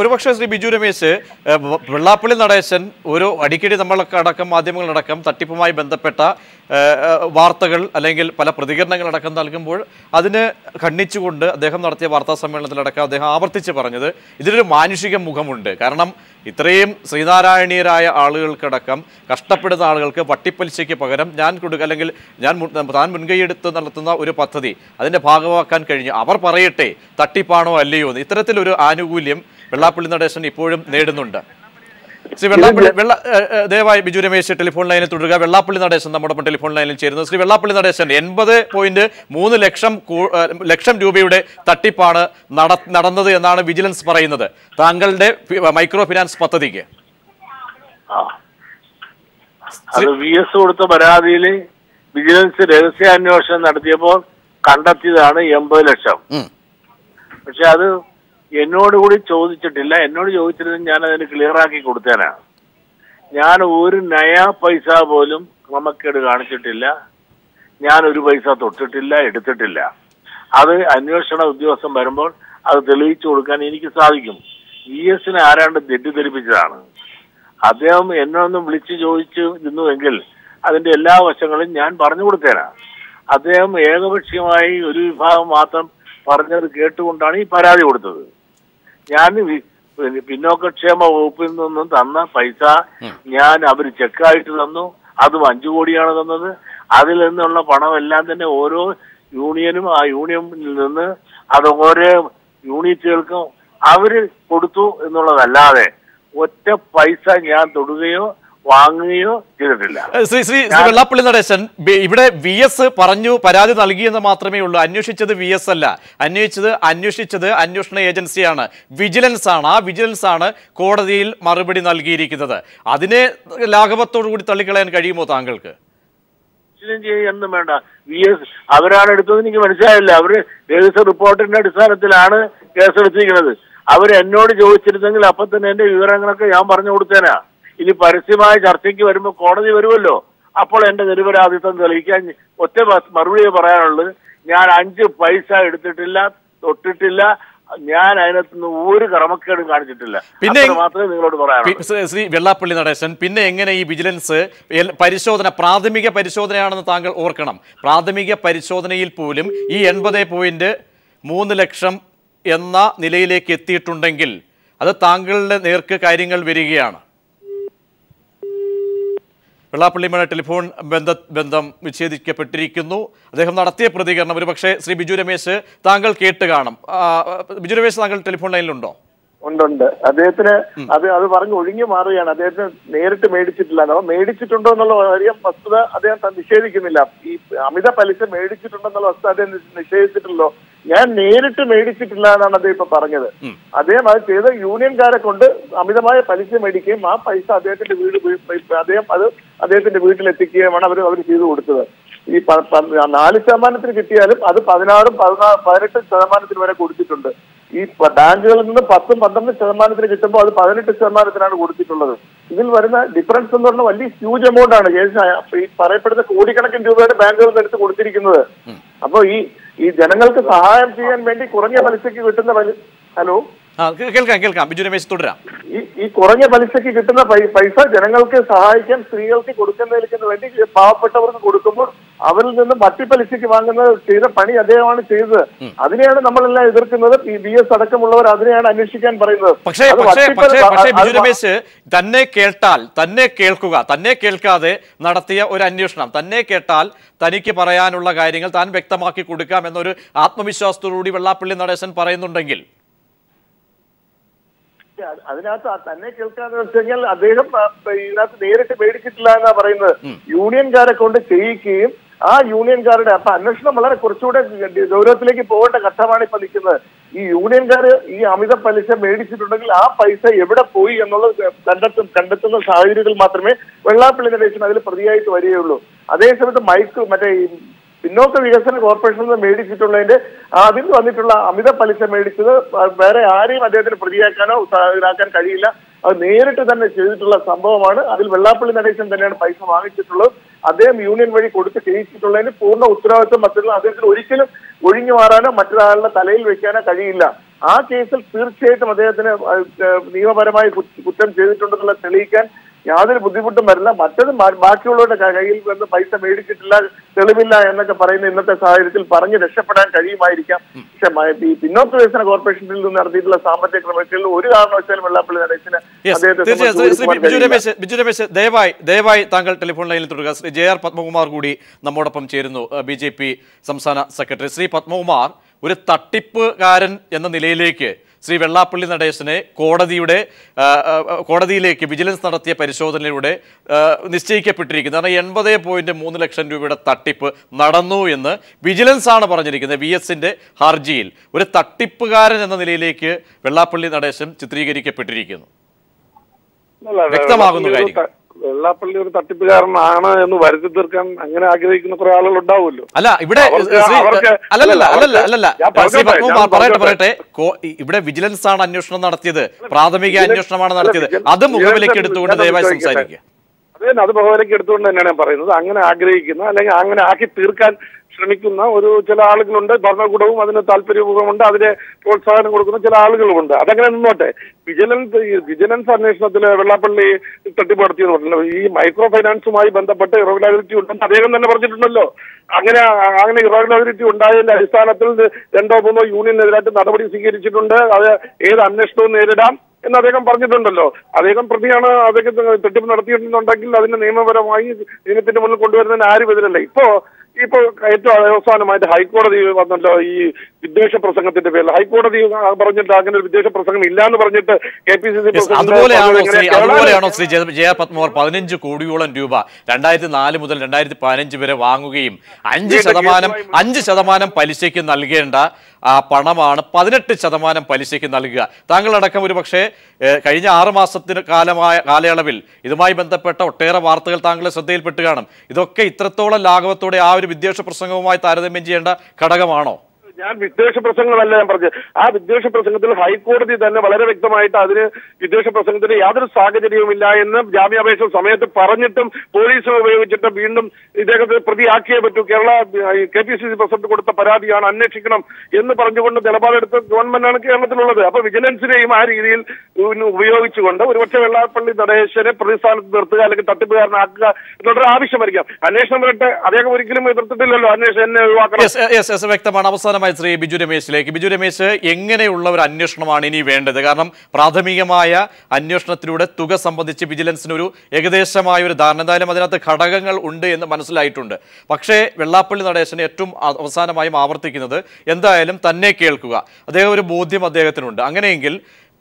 ഒരുപക്ഷെ ശ്രീ ബിജു രമേശ്, വെള്ളാപ്പള്ളി നടേശൻ ഒരു അടിക്കടി നമ്മളൊക്കെ അടക്കം മാധ്യമങ്ങളടക്കം തട്ടിപ്പുമായി ബന്ധപ്പെട്ട വാർത്തകൾ അല്ലെങ്കിൽ പല പ്രതികരണങ്ങളടക്കം നൽകുമ്പോൾ അതിന് ഖണ്ഡിച്ചുകൊണ്ട് അദ്ദേഹം നടത്തിയ വാർത്താ സമ്മേളനത്തിലടക്കം അദ്ദേഹം ആവർത്തിച്ച് പറഞ്ഞത് ഇതിനൊരു മാനുഷിക മുഖമുണ്ട്. കാരണം ഇത്രയും ശ്രീനാരായണീയരായ ആളുകൾക്കടക്കം കഷ്ടപ്പെടുന്ന ആളുകൾക്ക് വട്ടിപ്പലിശയ്ക്ക് പകരം അല്ലെങ്കിൽ താൻ മുൻകൈയെടുത്ത് നടത്തുന്ന ഒരു പദ്ധതി അതിൻ്റെ ഭാഗമാക്കാൻ കഴിഞ്ഞു. അവർ പറയട്ടെ തട്ടിപ്പാണോ അല്ലയോ എന്ന്. ഇത്തരത്തിലൊരു ആനുകൂല്യം വെള്ളാപ്പള്ളി നടേശൻ ഇപ്പോഴും നേടുന്നുണ്ട്. ശ്രീ ദയവായി ബിജു രമേശ് ടെലിഫോൺ ലൈനിൽ തുടരുക. വെള്ളാപ്പള്ളി നടേശൻ നമ്മുടെ ടെലിഫോൺ ലൈനിൽ ചേരുന്നു. ശ്രീ വെള്ളാപ്പള്ളി നടേശൻ, 80.3 ലക്ഷം രൂപയുടെ തട്ടിപ്പാണ് നടന്നത് എന്നാണ് വിജിലൻസ് പറയുന്നത് താങ്കളുടെ മൈക്രോ ഫിനാൻസ് പദ്ധതിക്ക്. VS കൊടുത്ത പരാതിയിൽ വിജിലൻസ് രഹസ്യാന്വേഷണം നടത്തിയപ്പോൾ കണ്ടെത്തിയതാണ് 80 ലക്ഷം. പക്ഷെ അത് എന്നോട് കൂടി ചോദിച്ചിട്ടില്ല. എന്നോട് ചോദിച്ചിരുന്നെങ്കിൽ ഞാൻ അതിന് ക്ലിയർ ആക്കി കൊടുത്തേനാണ്. ഞാൻ ഒരു നയാ പൈസ പോലും ക്രമക്കേട് കാണിച്ചിട്ടില്ല. ഞാൻ ഒരു പൈസ തൊട്ടിട്ടില്ല, എടുത്തിട്ടില്ല. അത് അന്വേഷണ ഉദ്യോഗസ്ഥൻ വരുമ്പോൾ അത് തെളിയിച്ചു കൊടുക്കാൻ എനിക്ക് സാധിക്കും. VSനെ ആരാണ്ട് തെറ്റിദ്ധരിപ്പിച്ചതാണ്. അദ്ദേഹം എന്നൊന്നും വിളിച്ചു ചോദിച്ചിരുന്നുവെങ്കിൽ അതിന്റെ എല്ലാ വശങ്ങളും ഞാൻ പറഞ്ഞു കൊടുത്തേനാ. അദ്ദേഹം ഏകപക്ഷീയമായി ഒരു വിഭാഗം മാത്രം പറഞ്ഞത് കേട്ടുകൊണ്ടാണ് ഈ പരാതി കൊടുത്തത്. ഞാൻ പിന്നോക്കക്ഷേമ വകുപ്പിൽ നിന്നും തന്ന പൈസ അവർ ചെക്കായിട്ട് തന്നു. അതും 5 കോടിയാണ് തന്നത്. അതിൽ നിന്നുള്ള പണമെല്ലാം തന്നെ ഓരോ യൂണിയനും ആ യൂണിയനിൽ നിന്ന് അത് ഓരോ യൂണിറ്റുകൾക്കും അവര് കൊടുത്തു എന്നുള്ളതല്ലാതെ ഒറ്റ പൈസ ഞാൻ തൊടുകയോ വാങ്ങുകയോ ചെയ്തിട്ടില്ല. ശ്രീ വെള്ളാപ്പള്ളി നടേശൻ, ഇവിടെ VS പറഞ്ഞു പരാതി നൽകിയെന്ന് മാത്രമേ ഉള്ളൂ. അന്വേഷിച്ചത് VS അല്ല, അന്വേഷിച്ചത് അന്വേഷണ ഏജൻസിയാണ്, വിജിലൻസ് ആണ്. ആ വിജിലൻസ് ആണ് കോടതിയിൽ മറുപടി നൽകിയിരിക്കുന്നത്. അതിനെ ലാഘവത്തോടു കൂടി തള്ളിക്കളയാൻ കഴിയുമോ താങ്കൾക്ക്? എന്നും വേണ്ട, VS അവരാണ് എടുത്തത് എനിക്ക് മനസ്സിലായില്ല. അവര് രഹസ്യ റിപ്പോർട്ടിന്റെ അടിസ്ഥാനത്തിലാണ് കേസെടുത്തിരിക്കുന്നത്. അവർ എന്നോട് ചോദിച്ചിരുന്നെങ്കിൽ അപ്പൊ തന്നെ എന്റെ വിവരങ്ങളൊക്കെ ഞാൻ പറഞ്ഞു കൊടുത്തേനാ. ഇനി പരസ്യമായ ചർച്ചയ്ക്ക് വരുമ്പോൾ കോടതി വരുമല്ലോ, അപ്പോൾ എന്റെ നിരപരാധിത്വം തെളിയിക്കാൻ ഒറ്റ മറുപടി പറയാനുള്ളത്, ഞാൻ 5 പൈസ എടുത്തിട്ടില്ല, തൊട്ടിട്ടില്ല, ഞാൻ അതിനകത്തുനിന്ന് ഒരു ക്രമക്കേടും കാണിച്ചിട്ടില്ല. പിന്നെ മാത്രമേ നിങ്ങളോട് പറയാനുള്ളൂ. ശ്രീ വെള്ളാപ്പള്ളി നടേശൻ, പിന്നെ എങ്ങനെ ഈ വിജിലൻസ് പരിശോധന പ്രാഥമിക പരിശോധനയാണെന്ന് താങ്കൾ ഓർക്കണം. പ്രാഥമിക പരിശോധനയിൽ പോലും ഈ 80.3 ലക്ഷം എന്ന നിലയിലേക്ക് എത്തിയിട്ടുണ്ടെങ്കിൽ അത് താങ്കളുടെ നേർക്ക് കാര്യങ്ങൾ വരികയാണ്. വെള്ളാപ്പള്ളിയുമായി ടെലിഫോൺ ബന്ധം വിച്ഛേദിക്കപ്പെട്ടിരിക്കുന്നു. അദ്ദേഹം നടത്തിയ പ്രതികരണം ഒരുപക്ഷെ ശ്രീ ബിജു രമേശ് താങ്കൾ കേട്ട് കാണും. ബിജു രമേശ്, താങ്കൾ ടെലിഫോൺ ലൈനിലുണ്ടോ? ഉണ്ട്. അദ്ദേഹത്തിന് അത് പറഞ്ഞ് ഒഴിഞ്ഞു മാറുകയാണ്. അദ്ദേഹത്തിന് നേരിട്ട് മേടിച്ചിട്ടില്ല. മേടിച്ചിട്ടുണ്ടോ എന്നുള്ള കാര്യം വസ്തുത അദ്ദേഹം നിഷേധിക്കുന്നില്ല. ഈ അമിത പലിശ മേടിച്ചിട്ടുണ്ടെന്നുള്ള വസ്തുത അദ്ദേഹം നിഷേധിച്ചിട്ടില്ലല്ലോ. ഞാൻ നേരിട്ട് മേടിച്ചിട്ടില്ല എന്നാണ് അദ്ദേഹം ഇപ്പൊ പറഞ്ഞത്. അദ്ദേഹം അത് ചെയ്ത് യൂണിയൻകാരെ കൊണ്ട് അമിതമായ പലിശ മേടിക്കുകയും ആ പൈസ അദ്ദേഹത്തിന്റെ അദ്ദേഹത്തിന്റെ വീട്ടിലെത്തിക്കുകയുമാണ് അവർ ചെയ്തു കൊടുത്തത്. ഈ 4% കിട്ടിയാലും അത് 16-18% വരെ കൊടുത്തിട്ടുണ്ട്. ഈ ബാങ്കുകളിൽ നിന്ന് 10-12% കിട്ടുമ്പോൾ അത് 18% കൊടുത്തിട്ടുള്ളത്. ഇതിൽ വരുന്ന ഡിഫറൻസ് എന്ന് പറഞ്ഞാൽ വലിയ ഹ്യൂജ് എമൗണ്ട് ആണ്. ഈ പറയപ്പെടുന്ന കോടിക്കണക്കിന് രൂപയുടെ ബാങ്കുകളിൽ നിന്ന് എടുത്ത് കൊടുത്തിരിക്കുന്നത്. അപ്പൊ ഈ ജനങ്ങൾക്ക് സഹായം ചെയ്യാൻ വേണ്ടി കുറഞ്ഞ പലിശയ്ക്ക് കിട്ടുന്ന ഹലോ കേൾക്കാം ബിജു രമേശ്, തുടരാം. ഈ കുറഞ്ഞ പലിശയ്ക്ക് കിട്ടുന്ന പൈസ ജനങ്ങൾക്ക് സഹായിക്കാൻ, സ്ത്രീകൾക്ക് കൊടുക്കുന്നതിന് വേണ്ടി പാവപ്പെട്ടവർക്ക് കൊടുക്കുമ്പോൾ അവരിൽ നിന്ന് മട്ടിപ്പലിശയ്ക്ക് വാങ്ങുന്നത് ചെയ്ത പണി അദ്ദേഹമാണ് ചെയ്തത്. അതിനെയാണ് നമ്മളെല്ലാം എതിർക്കുന്നത്. ഈ VS അടക്കമുള്ളവർ അതിനെയാണ് അന്വേഷിക്കാൻ പറയുന്നത്. പക്ഷേ ബിജു രമേശ്, തന്നെ കേൾക്കുക, തന്നെ കേൾക്കാതെ നടത്തിയ ഒരു അന്വേഷണം, തന്നെ കേട്ടാൽ തനിക്ക് പറയാനുള്ള കാര്യങ്ങൾ താൻ വ്യക്തമാക്കി കൊടുക്കാം എന്നൊരു ആത്മവിശ്വാസത്തോടുകൂടി വെള്ളാപ്പള്ളി നടേശൻ പറയുന്നുണ്ടെങ്കിൽ അതിനകത്ത് തന്നെ കേൾക്കാന്ന് വെച്ച് കഴിഞ്ഞാൽ അദ്ദേഹം ഇതിനകത്ത് നേരിട്ട് മേടിച്ചിട്ടില്ല എന്നാ പറയുന്നത്. യൂണിയൻകാരെ കൊണ്ട് ചെയ്യിക്കുകയും ആ യൂണിയൻകാരുടെ അപ്പൊ അന്വേഷണം വളരെ കുറച്ചുകൂടെ ഗൗരവത്തിലേക്ക് പോകേണ്ട ഘട്ടമാണ് ഇപ്പൊ നിൽക്കുന്നത്. ഈ യൂണിയൻകാര് ഈ അമിത പലിശ മേടിച്ചിട്ടുണ്ടെങ്കിൽ ആ പൈസ എവിടെ പോയി എന്നുള്ളത് കണ്ടെത്തുന്ന സാഹചര്യത്തിൽ മാത്രമേ വെള്ളാപ്പള്ളി നടേശൻ അതിൽ പ്രതിയായിട്ട് വരികയുള്ളൂ. അതേസമയത്ത് മറ്റേ പിന്നോക്ക വികസന കോർപ്പറേഷനിൽ നിന്ന് മേടിച്ചിട്ടുള്ളതിന്റെ അതിൽ വന്നിട്ടുള്ള അമിത പലിശ മേടിച്ചത് വേറെ ആരെയും അദ്ദേഹത്തിന് പ്രതിയാക്കാനോ ഇതാക്കാൻ കഴിയില്ല. അത് നേരിട്ട് തന്നെ ചെയ്തിട്ടുള്ള സംഭവമാണ്. അതിൽ വെള്ളാപ്പള്ളി നടേശൻ തന്നെയാണ് പൈസ വാങ്ങിച്ചിട്ടുള്ളത്. അദ്ദേഹം യൂണിയൻ വഴി കൊടുത്ത് ചെയ്യിച്ചിട്ടുള്ളതിന് പൂർണ്ണ ഉത്തരവാദിത്വം അദ്ദേഹത്തിന് ഒരിക്കലും ഒഴിഞ്ഞു മാറാനോ മറ്റൊരാളുടെ തലയിൽ വെക്കാനോ കഴിയില്ല. ആ കേസിൽ തീർച്ചയായിട്ടും അദ്ദേഹത്തിന് നിയമപരമായി കുറ്റം ചെയ്തിട്ടുണ്ടെന്നുള്ള തെളിയിക്കാൻ യാതൊരു ബുദ്ധിമുട്ടും വരില്ല. മറ്റത് ബാക്കിയുള്ളവരുടെ കയ്യിൽ നിന്ന് പൈസ മേടിച്ചിട്ടില്ല, തെളിവില്ല എന്നൊക്കെ പറയുന്ന ഇന്നത്തെ സാഹചര്യത്തിൽ പറഞ്ഞ് രക്ഷപ്പെടാൻ കഴിയുമായിരിക്കാം. പക്ഷെ ഈ പിന്നോക്ക വികസന കോർപ്പറേഷനിൽ നിന്ന് നടത്തിയിട്ടുള്ള സാമ്പത്തിക ക്രമക്കേടിൽ ഒരു കാരണവശാലും വെള്ളാപ്പള്ളി നടേശന് ബിജു രമേശ്, ദയവായി താങ്കൾ ടെലിഫോൺ ലൈനിൽ തുടരുക. ശ്രീ JR പത്മകുമാർ കൂടി നമ്മോടൊപ്പം ചേരുന്നു, BJP സംസ്ഥാന സെക്രട്ടറി. ശ്രീ പത്മകുമാർ, ഒരു തട്ടിപ്പുകാരൻ എന്ന നിലയിലേക്ക് ശ്രീ വെള്ളാപ്പള്ളി നടേശനെ കോടതിയിലേക്ക് വിജിലൻസ് നടത്തിയ പരിശോധനയിലൂടെ നിശ്ചയിക്കപ്പെട്ടിരിക്കുന്നത്. കാരണം 80.3 ലക്ഷം രൂപയുടെ തട്ടിപ്പ് നടന്നു എന്ന് വിജിലൻസ് ആണ് പറഞ്ഞിരിക്കുന്നത്. VSന്റെ ഹർജിയിൽ ഒരു തട്ടിപ്പുകാരൻ എന്ന നിലയിലേക്ക് വെള്ളാപ്പള്ളി നടേശൻ ചിത്രീകരിക്കപ്പെട്ടിരിക്കുന്നു. വ്യക്തമാകുന്ന കാര്യം വെള്ളാപ്പള്ളി ഒരു തട്ടിപ്പുകാരനാണ് എന്ന് വരുത്തി തീർക്കാൻ അങ്ങനെ ആഗ്രഹിക്കുന്ന കുറെ ആളുകൾ ഉണ്ടാവുമല്ലോ. അല്ല, ഇവിടെ പറയട്ടെ, ഇവിടെ വിജിലൻസ് ആണ് അന്വേഷണം നടത്തിയത്, പ്രാഥമിക അന്വേഷണമാണ് നടത്തിയത്. അത് മുഖവിലേക്ക് എടുത്തുകൊണ്ട് ദയവായി സംസാരിക്കുക. അത് മുഖവിലേക്ക് എടുത്തുകൊണ്ട് തന്നെയാണ് ഞാൻ പറയുന്നത്. അങ്ങനെ ആഗ്രഹിക്കുന്ന അല്ലെങ്കിൽ അങ്ങനെ ആക്കി തീർക്കാൻ ശ്രമിക്കുന്ന ചില ആളുകളുണ്ട്. ഭരണകൂടവും അതിന് താല്പര്യപൂർവ്വമുണ്ട്, അതിന് പ്രോത്സാഹനം കൊടുക്കുന്ന ചില ആളുകളുമുണ്ട്. അതങ്ങനെ നിന്നോട്ടെ. വിജിലൻസ് അന്വേഷണത്തിൽ വെള്ളാപ്പള്ളി തട്ടിപ്പ് നടത്തിയെന്ന് പറഞ്ഞല്ലോ. ഈ മൈക്രോ ഫൈനാൻസുമായി ബന്ധപ്പെട്ട് ഇറഗുലാരിറ്റി ഉണ്ടെന്ന് അദ്ദേഹം തന്നെ പറഞ്ഞിട്ടുണ്ടല്ലോ. അങ്ങനെ ഇറഗുലാരിറ്റി ഉണ്ടായതിന്റെ അടിസ്ഥാനത്തിൽ 2-3 യൂണിയനെതിരായിട്ട് നടപടി സ്വീകരിച്ചിട്ടുണ്ട്. അത് ഏത് അന്വേഷണവും നേരിടാം എന്ന് അദ്ദേഹം പറഞ്ഞിട്ടുണ്ടല്ലോ. അദ്ദേഹം പ്രതിയാണ്. അദ്ദേഹം തട്ടിപ്പ് നടത്തിയിട്ടുണ്ടെങ്കിൽ അതിന് നിയമപരമായി നിയമത്തിന്റെ മുന്നിൽ കൊണ്ടുവരുന്നതിന് ആരും എതിരല്ല. ഇപ്പോ ഇപ്പോൾ ഏറ്റവും അവസാനമായിട്ട് ഹൈക്കോടതി വന്നല്ലോ ഈ വിദ്വേഷ പ്രസംഗത്തിന്റെ പേരിൽ. ഹൈക്കോടതി പറഞ്ഞിട്ട് അങ്ങനെ ഒരു വിദ്വേഷ പ്രസംഗം ഇല്ലാന്ന് പറഞ്ഞിട്ട് KPCC അതുപോലെയാണോ ശ്രീ ജയ പത്മകുമാർ 15 കോടിയോളം രൂപ 2004 മുതൽ 2015 വരെ വാങ്ങുകയും 5% പലിശയ്ക്ക് നൽകേണ്ട പണമാണ് 18% പലിശയ്ക്ക് നൽകുക? താങ്കളടക്കം ഒരു പക്ഷേ കഴിഞ്ഞ 6 മാസത്തിന് കാലയളവിൽ ഇതുമായി ബന്ധപ്പെട്ട ഒട്ടേറെ വാർത്തകൾ താങ്കളെ ശ്രദ്ധയിൽപ്പെട്ട് കാണും. ഇതൊക്കെ ഇത്രത്തോളം ലാഘവത്തോടെ ആ ഒരു വിദ്വേഷ പ്രസംഗവുമായി താരതമ്യം ചെയ്യേണ്ട ഘടകമാണോ? ഞാൻ വിദ്വേഷ പ്രസംഗമല്ല ഞാൻ പറഞ്ഞത്. ആ വിദ്വേഷ പ്രസംഗത്തിൽ ഹൈക്കോടതി തന്നെ വളരെ വ്യക്തമായിട്ട് അതിന് വിദ്വേഷ പ്രസംഗത്തിന് യാതൊരു സാഹചര്യവുമില്ല എന്ന് ജാമ്യാപേക്ഷ സമയത്ത് പറഞ്ഞിട്ടും പോലീസ് ഉപയോഗിച്ചിട്ട് വീണ്ടും ഇദ്ദേഹത്തെ പ്രതിയാക്കിയേ പറ്റൂ. കേരള KPCC പ്രസിഡന്റ് കൊടുത്ത പരാതിയാണ്, അന്വേഷിക്കണം എന്ന് പറഞ്ഞുകൊണ്ട് നിലപാടെടുത്ത ഗവൺമെന്റാണ് കേരളത്തിലുള്ളത്. അപ്പൊ വിജിലൻസിനെയും ആ രീതിയിൽ ഉപയോഗിച്ചുകൊണ്ട് ഒരുപക്ഷെ വെള്ളാപ്പള്ളി നടേശനെ പ്രതിസ്ഥാനത്ത് നിർത്തുക അല്ലെങ്കിൽ തട്ടിപ്പുകാരനാക്കുക എന്നുള്ളൊരു ആവശ്യമായിരിക്കാം. അന്വേഷണം വരട്ടെ. അദ്ദേഹം ഒരിക്കലും എതിർത്തിട്ടില്ലല്ലോ അന്വേഷണം എന്നെ ഒഴിവാക്കണം. വ്യക്തമാണ്. അവസാനമായി ശ്രീ ബിജു രമേശിലേക്ക്. ബിജു രമേശ്, എങ്ങനെയുള്ള ഒരു അന്വേഷണമാണ് ഇനി വേണ്ടത്? കാരണം പ്രാഥമികമായ അന്വേഷണത്തിലൂടെ തുക സംബന്ധിച്ച് വിജിലൻസിന് ഒരു ഏകദേശമായ ഒരു ധാരണ, എന്തായാലും അതിനകത്ത് ഘടകങ്ങൾ ഉണ്ട് എന്ന് മനസ്സിലായിട്ടുണ്ട്. പക്ഷേ വെള്ളാപ്പള്ളി നടേശന് ഏറ്റവും അവസാനമായും ആവർത്തിക്കുന്നത് എന്തായാലും തന്നെ കേൾക്കുക, അദ്ദേഹം ഒരു ബോധ്യം അദ്ദേഹത്തിനുണ്ട്. അങ്ങനെയെങ്കിൽ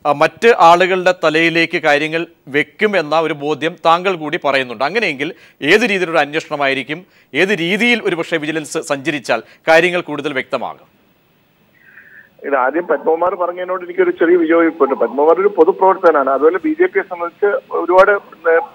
മറ്റ് ആളുകളുടെ തലയിലേക്ക് കാര്യങ്ങൾ വെക്കും എന്ന ഒരു ബോധ്യം താങ്കൾ കൂടി പറയുന്നുണ്ട്. അങ്ങനെയെങ്കിൽ ഏത് രീതിയിലുള്ള അന്വേഷണമായിരിക്കും, ഏത് രീതിയിൽ ഒരുപക്ഷെ വിജിലൻസ് സഞ്ചരിച്ചാൽ കാര്യങ്ങൾ കൂടുതൽ വ്യക്തമാകും? ഇത് ആദ്യം പത്മകുമാർ പറഞ്ഞതിനോട് എനിക്കൊരു ചെറിയ വിയോജിപ്പുണ്ട്. പത്മകുമാർ ഒരു പൊതുപ്രവർത്തകനാണ്. അതുപോലെ BJPയെ സംബന്ധിച്ച് ഒരുപാട്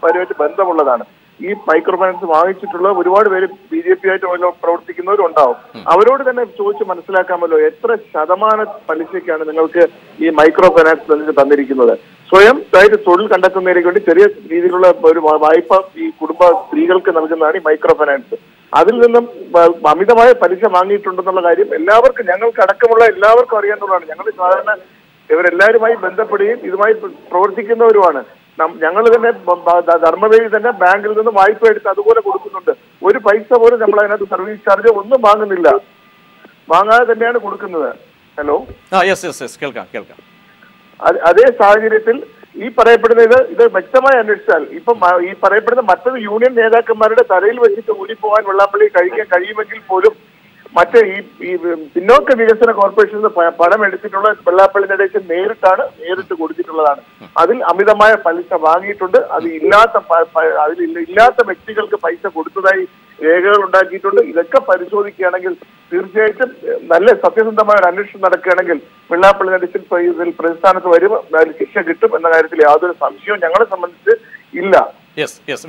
പേരുമായിട്ട് ബന്ധമുള്ളതാണ്. ഈ മൈക്രോ ഫൈനാൻസ് വാങ്ങിച്ചിട്ടുള്ള ഒരുപാട് പേര് BJP ആയിട്ട് പ്രവർത്തിക്കുന്നവരുണ്ടാവും. അവരോട് തന്നെ ചോദിച്ച് മനസ്സിലാക്കാമല്ലോ, എത്ര ശതമാന പലിശയ്ക്കാണ് നിങ്ങൾക്ക് ഈ മൈക്രോ ഫൈനാൻസ് തന്നിരിക്കുന്നത്? സ്വയം തൊഴിൽ കണ്ടെത്തുന്നതിന് വേണ്ടി ചെറിയ രീതിയിലുള്ള ഒരു വായ്പ ഈ കുടുംബ സ്ത്രീകൾക്ക് നൽകുന്നതാണ് ഈ മൈക്രോ ഫൈനാൻസ്. അതിൽ നിന്നും അമിതമായ പലിശ വാങ്ങിയിട്ടുണ്ടെന്നുള്ള കാര്യം എല്ലാവർക്കും, ഞങ്ങൾക്ക് അടക്കമുള്ള എല്ലാവർക്കും അറിയാവുന്നതാണ്. ഞങ്ങൾ സാധാരണ ഇവരെല്ലാവരുമായി ബന്ധപ്പെടുകയും ഇതുമായി പ്രവർത്തിക്കുന്നവരുമാണ്. ഞങ്ങൾ തന്നെ ധർമ്മദേവി തന്നെ ബാങ്കിൽ നിന്ന് വായ്പ എടുത്ത് അതുപോലെ കൊടുക്കുന്നുണ്ട്. ഒരു പൈസ പോലും നമ്മൾ അതിനകത്ത് സർവീസ് ചാർജ് ഒന്നും വാങ്ങുന്നില്ല, വാങ്ങാതെ തന്നെയാണ് കൊടുക്കുന്നത്. ഹലോ, കേൾക്കാം. അതേ സാഹചര്യത്തിൽ ഈ പറയപ്പെടുന്ന ഇത് വ്യക്തമായി അന്വേഷിച്ചാൽ ഇപ്പം ഈ പറയപ്പെടുന്ന മറ്റൊരു യൂണിയൻ നേതാക്കന്മാരുടെ തലയിൽ വെച്ചിട്ട് ഊരിപ്പോകാൻ വെള്ളാപ്പള്ളി കഴിയുമെങ്കിൽ പോലും മറ്റേ ഈ പിന്നോക്ക വികസന കോർപ്പറേഷനിൽ പണം എടുത്തിട്ടുള്ള വെള്ളാപ്പള്ളി നടേശൻ നേരിട്ട് കൊടുത്തിട്ടുള്ളതാണ്. അതിൽ അമിതമായ പലിശ വാങ്ങിയിട്ടുണ്ട്. ഇല്ലാത്ത വ്യക്തികൾക്ക് പൈസ കൊടുത്തതായി രേഖകൾ ഉണ്ടാക്കിയിട്ടുണ്ട്. ഇതൊക്കെ പരിശോധിക്കുകയാണെങ്കിൽ തീർച്ചയായിട്ടും നല്ല സത്യസന്ധമായ ഒരു അന്വേഷണം നടക്കുകയാണെങ്കിൽ വെള്ളാപ്പള്ളി നടേശൻ ഇതിൽ പ്രതിസ്ഥാനത്ത് വരും, അതിൽ ശിക്ഷ കിട്ടും എന്ന കാര്യത്തിൽ യാതൊരു സംശയവും ഞങ്ങളെ സംബന്ധിച്ച് ഇല്ല.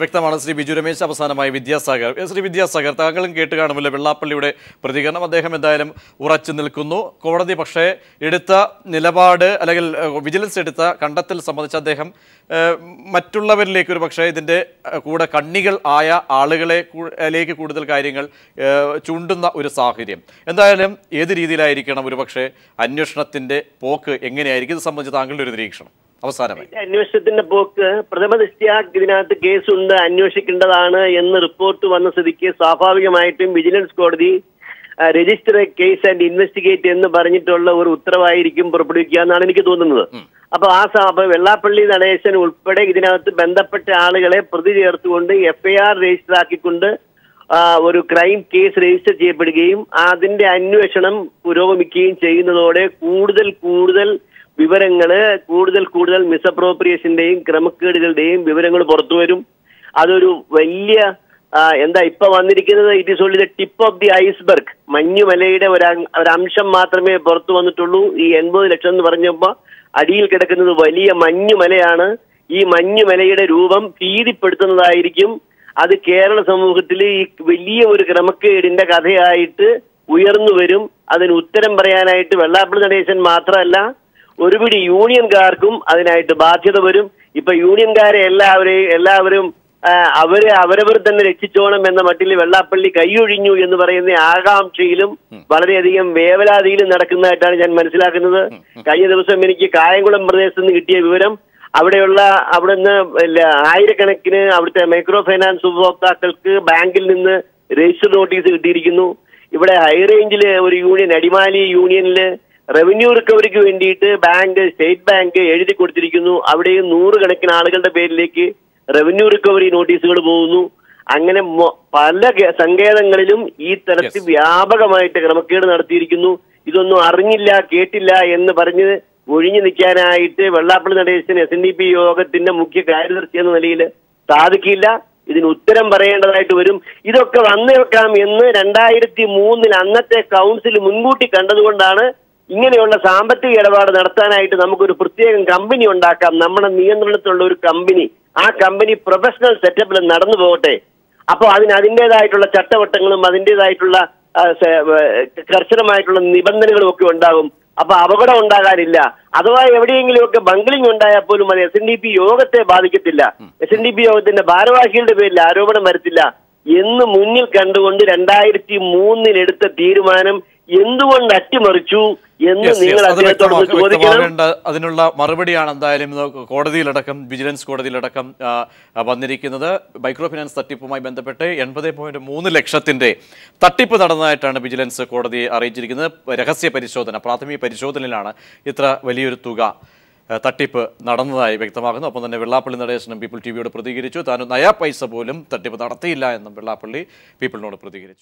വ്യക്തമാണ്. ശ്രീ ബിജു രമേശ്. അവസാനമായി വിദ്യാസാഗർ. ശ്രീ വിദ്യാസാഗർ, താങ്കളും കേട്ട് കാണുമല്ലോ വെള്ളാപ്പള്ളിയുടെ പ്രതികരണം. അദ്ദേഹം എന്തായാലും ഉറച്ചു നിൽക്കുന്നു. കോടതി പക്ഷേ എടുത്ത നിലപാട് അല്ലെങ്കിൽ വിജിലൻസ് എടുത്ത കണ്ടെത്തൽ സംബന്ധിച്ച് അദ്ദേഹം മറ്റുള്ളവരിലേക്ക് ഒരു പക്ഷേ ഇതിൻ്റെ കൂടെ കണ്ണികൾ ആയ ആളുകളിലേക്ക് കൂടുതൽ കാര്യങ്ങൾ ചൂണ്ടുന്ന ഒരു സാഹചര്യം. എന്തായാലും ഏത് രീതിയിലായിരിക്കണം ഒരു പക്ഷേ അന്വേഷണത്തിൻ്റെ പോക്ക്, എങ്ങനെയായിരിക്കും ഇത് സംബന്ധിച്ച് താങ്കളുടെ ഒരു നിരീക്ഷണം അവസാനമായി? അന്വേഷണത്തിന്റെ പോക്ക് പ്രഥമ ദൃഷ്ട്യാ ഇതിനകത്ത് കേസുണ്ട്, അന്വേഷിക്കേണ്ടതാണ് എന്ന് റിപ്പോർട്ട് വന്ന സ്ഥിതിക്ക് സ്വാഭാവികമായിട്ടും വിജിലൻസ് കോടതി രജിസ്റ്റർ കേസ് ആൻഡ് ഇൻവെസ്റ്റിഗേറ്റ് എന്ന് പറഞ്ഞിട്ടുള്ള ഒരു ഉത്തരവായിരിക്കും പുറപ്പെടുവിക്കുക എന്നാണ് എനിക്ക് തോന്നുന്നത്. അപ്പൊ വെള്ളാപ്പള്ളി നടേശൻ ഉൾപ്പെടെ ഇതിനകത്ത് ബന്ധപ്പെട്ട ആളുകളെ പ്രതി ചേർത്തുകൊണ്ട് FIR രജിസ്റ്റർ ആക്കിക്കൊണ്ട് ഒരു ക്രൈം കേസ് രജിസ്റ്റർ ചെയ്യപ്പെടുകയും അതിന്റെ അന്വേഷണം പുരോഗമിക്കുകയും ചെയ്യുന്നതോടെ കൂടുതൽ വിവരങ്ങള് കൂടുതൽ മിസ്അപ്രോപ്രിയേഷന്റെയും ക്രമക്കേടുകളുടെയും വിവരങ്ങൾ പുറത്തു വരും. അതൊരു വലിയ ഇപ്പൊ വന്നിരിക്കുന്നത് it is only the tip of the iceberg. മഞ്ഞുമലയുടെ ഒരംശം മാത്രമേ പുറത്തു വന്നിട്ടുള്ളൂ. ഈ 80 ലക്ഷം എന്ന് പറഞ്ഞപ്പോ അടിയിൽ കിടക്കുന്നത് വലിയ മഞ്ഞുമലയാണ്. ഈ മഞ്ഞുമലയുടെ രൂപം ഭീതിപ്പെടുത്തുന്നതായിരിക്കും. അത് കേരള സമൂഹത്തിൽ ഈ വലിയ ഒരു ക്രമക്കേടിന്റെ കഥയായിട്ട് ഉയർന്നു വരും. അതിന് ഉത്തരം പറയാനായിട്ട് വെള്ളാപ്പള്ളി നടേശൻ മാത്രമല്ല, ഒരുപിടി യൂണിയൻകാർക്കും അതിനായിട്ട് ബാധ്യത വരും. ഇപ്പൊ യൂണിയൻകാരെ എല്ലാവരും അവരവർ തന്നെ രക്ഷിച്ചോണം എന്ന മട്ടിൽ വെള്ളാപ്പള്ളി കൈയൊഴിഞ്ഞു എന്ന് പറയുന്ന ആകാംക്ഷയിലും വളരെയധികം വേവലാതിയിലും നടക്കുന്നതായിട്ടാണ് ഞാൻ മനസ്സിലാക്കുന്നത്. കഴിഞ്ഞ ദിവസം എനിക്ക് കായംകുളം പ്രദേശത്ത് നിന്ന് കിട്ടിയ വിവരം, അവിടുന്ന് ആയിരക്കണക്കിന് അവിടുത്തെ മൈക്രോ ഫൈനാൻസ് ഉപഭോക്താക്കൾക്ക് ബാങ്കിൽ നിന്ന് രജിസ്റ്റർ നോട്ടീസ് കിട്ടിയിരിക്കുന്നു. ഇവിടെ ഹൈറേഞ്ചില് ഒരു യൂണിയൻ, അടിമാലി യൂണിയനില് റവന്യൂ റിക്കവറിക്ക് വേണ്ടിയിട്ട് സ്റ്റേറ്റ് ബാങ്ക് എഴുതി കൊടുത്തിരിക്കുന്നു. അവിടെയും 100 കണക്കിന് ആളുകളുടെ പേരിലേക്ക് റവന്യൂ റിക്കവറി നോട്ടീസുകൾ പോകുന്നു. അങ്ങനെ പല സങ്കേതങ്ങളിലും ഈ തരത്തിൽ വ്യാപകമായിട്ട് ക്രമക്കേട് നടത്തിയിരിക്കുന്നു. ഇതൊന്നും അറിഞ്ഞില്ല കേട്ടില്ല എന്ന് പറഞ്ഞ് ഒഴിഞ്ഞു നിൽക്കാനായിട്ട് വെള്ളാപ്പള്ളി നടേശന് SNDP യോഗത്തിന്റെ മുഖ്യ കാര്യദർശി എന്ന നിലയിൽ സാധിക്കില്ല. ഇതിന് ഉത്തരം പറയേണ്ടതായിട്ട് വരും. ഇതൊക്കെ വന്നേക്കാം എന്ന് 2003 അന്നത്തെ കൗൺസിൽ മുൻകൂട്ടി കണ്ടതുകൊണ്ടാണ് ഇങ്ങനെയുള്ള സാമ്പത്തിക ഇടപാട് നടത്താനായിട്ട് നമുക്കൊരു പ്രത്യേകം കമ്പനി ഉണ്ടാക്കാം, നമ്മുടെ നിയന്ത്രണത്തിലുള്ള ഒരു കമ്പനി. ആ കമ്പനി പ്രൊഫഷണൽ സെറ്റപ്പിൽ നടന്നു പോകട്ടെ. അപ്പോൾ അതിൻ്റെതായിട്ടുള്ള ചട്ടവട്ടങ്ങളും അതിൻ്റെതായിട്ടുള്ള കർശനമായിട്ടുള്ള നിബന്ധനകളും ഒക്കെ ഉണ്ടാകും. അപ്പൊ അപകടം ഉണ്ടാകാനില്ല. അഥവാ എവിടെയെങ്കിലും ഒക്കെ ബംഗ്ലിംഗ് ഉണ്ടായാൽ പോലും അത് SNDP യോഗത്തെ ബാധിക്കത്തില്ല, SNDP യോഗത്തിന്റെ ഭാരവാഹികളുടെ പേരിൽ ആരോപണം വരത്തില്ല എന്ന് മുന്നിൽ കണ്ടുകൊണ്ട് 2003 എടുത്ത തീരുമാനം എന്തുകൊണ്ട് അട്ടിമറിച്ചു എന്ന് നിങ്ങൾ അദ്ദേഹത്തോട് ചോദിക്കണം. അതിനുള്ള മറുപടിയാണ് എന്തായാലും കോടതിയിലടക്കം, വിജിലൻസ് കോടതിയിലടക്കം വന്നിരിക്കുന്നത്. മൈക്രോ ഫിനാൻസ് തട്ടിപ്പുമായി ബന്ധപ്പെട്ട് 80.3 ലക്ഷത്തിന്റെ തട്ടിപ്പ് നടന്നതായിട്ടാണ് വിജിലൻസ് കോടതിയെ അറിയിച്ചിരിക്കുന്നത്. രഹസ്യ പരിശോധന, പ്രാഥമിക പരിശോധനയിലാണ് ഇത്ര വലിയൊരു തുക തട്ടിപ്പ് നടന്നതായി വ്യക്തമാകുന്നു. ഒപ്പം തന്നെ വെള്ളാപ്പള്ളി നടേശനും പീപ്പിൾ ടിവിയോട് പ്രതികരിച്ചു. താൻ നയാ പൈസ പോലും തട്ടിപ്പ് നടത്തിയില്ല എന്നും വെള്ളാപ്പള്ളി പീപ്പിളിനോട് പ്രതികരിച്ചു.